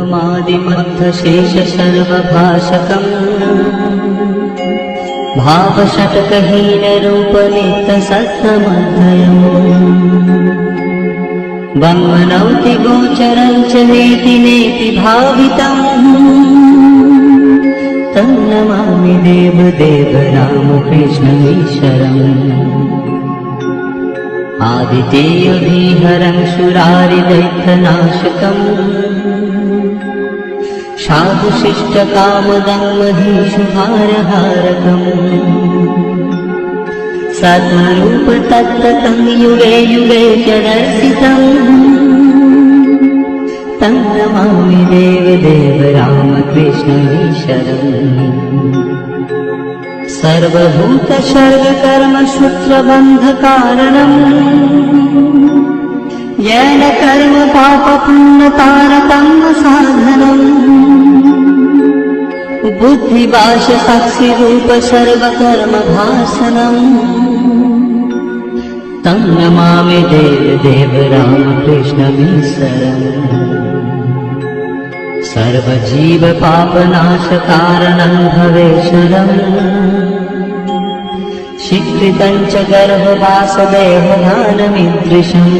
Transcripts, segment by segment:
ब्रह्मादिमध्यशेष सर्वभाषकम् भावषट्कहीनरूपनित्यसत्त्वमध्ययम् ब्रह्मणौति गोचरं च नेति नेति भावितम् तन्नमामि देवदेव रामकृष्णमीश्वरम् आदितेयधीहरं सुरारिदैत्यनाशकम् साधुशिष्टकामदं महीषुभारहारकम् सद्रूपतत्त्वं युगे युगे च दर्शितम् तं नमामि देवदेव रामकृष्णमीश्वरम् सर्वभूतसर्वकर्म सूत्रबन्धकारणम् येन कर्म पापपुण्यतारतम्य साधनम् बुद्धिभाषसाक्षिरूप सर्वकर्मभासनम् तं नमामि देवदेव रामकृष्णमीश्वरम् सर्वजीवपापनाशकारणं भवेश्वरम् शिक्षितं च गर्भवासदेहधानमीदृशम्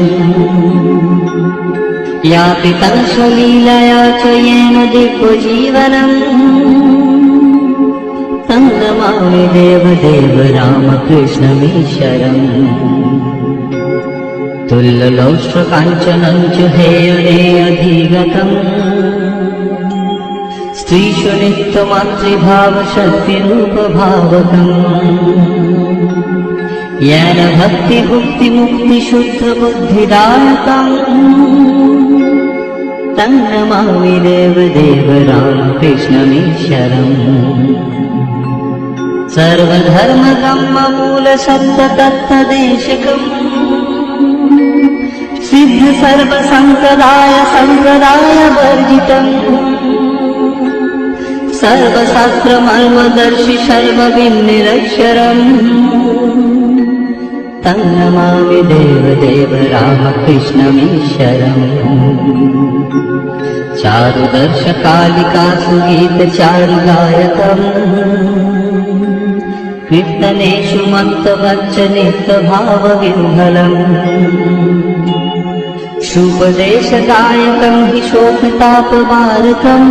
यापितं स्वलीलया च येन दिव्यजीवनम् तं नमामि देवदेव रामकृष्णमीश्वरम् तुल्यलौष्टकाञ्चनं च हेयनेऽधिगतम् स्त्रीषु नित्यमातृभावशक्तिरूपभावकम् येन भक्तिमुक्तिमुक्तिशुद्धबुद्धिदायकम् तं नमामि देवदेव रामकृष्णमीश्वरम् सर्वधर्मगम्यमूलसत्यतत्त्वदेशिकम् सिद्ध सर्वसम्प्रदाय सम्प्रदायवर्जितम् सर्वशास्त्रमर्मदर्शि सर्वविन्निरक्षरम् तं नमामि देवदेव रामकृष्णमीश्वरम् चारुदर्शकालिकासुगीतचारुगायकम् कीर्तनेषु मत्तवच्चनित्यभावविह्वलम् शुभदेशदायकं हि शोकतापवारकम्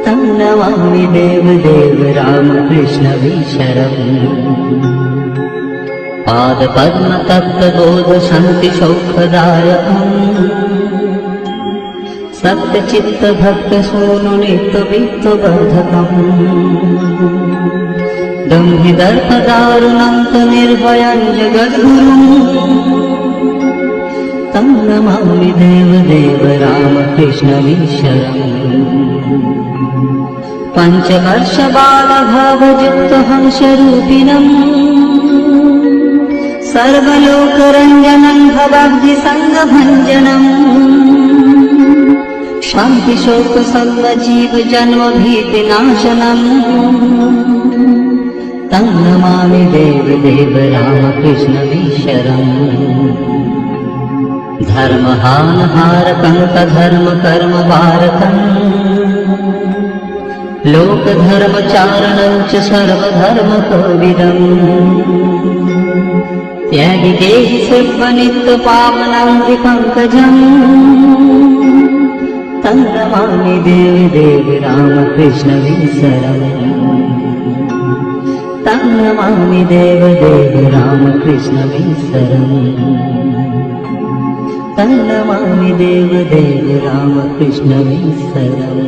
तं नमामि देवदेव रामकृष्णमीश्वरम् पादपद्मतत्त्वबोधशान्तिसौखदायकम् सत्यचित्तभक्तसूनुनित्यवित्तवर्धकम् दम्भिदर्पदारुणन्तनिर्भयं जगद्गुरुम् तं नमामि देवदेव रामकृष्णमीश्वरम् पञ्चवर्षबालभावयुक्तहंसरूपिणम् सर्वलोकरञ्जनं भवाब्धिसङ्गभञ्जनम् शान्तिशोकसर्वजीवजन्मभीतिनाशनम् तं नमामि देवदेव रामकृष्णमीश्वरम् धर्महानहारकं तद्धर्मकर्मवारकम् लोकधर्मचारणं च सर्वधर्मकोविदम् त्यागिदेहि सर्वनित्यपावनं विपङ्कजम् तं नमामि देवदेव रामकृष्णमीश्वरम् तं नमामि देवदेव रामकृष्णमीश्वरम् तं नमामि देवदेव रामकृष्णमीश्वरम्।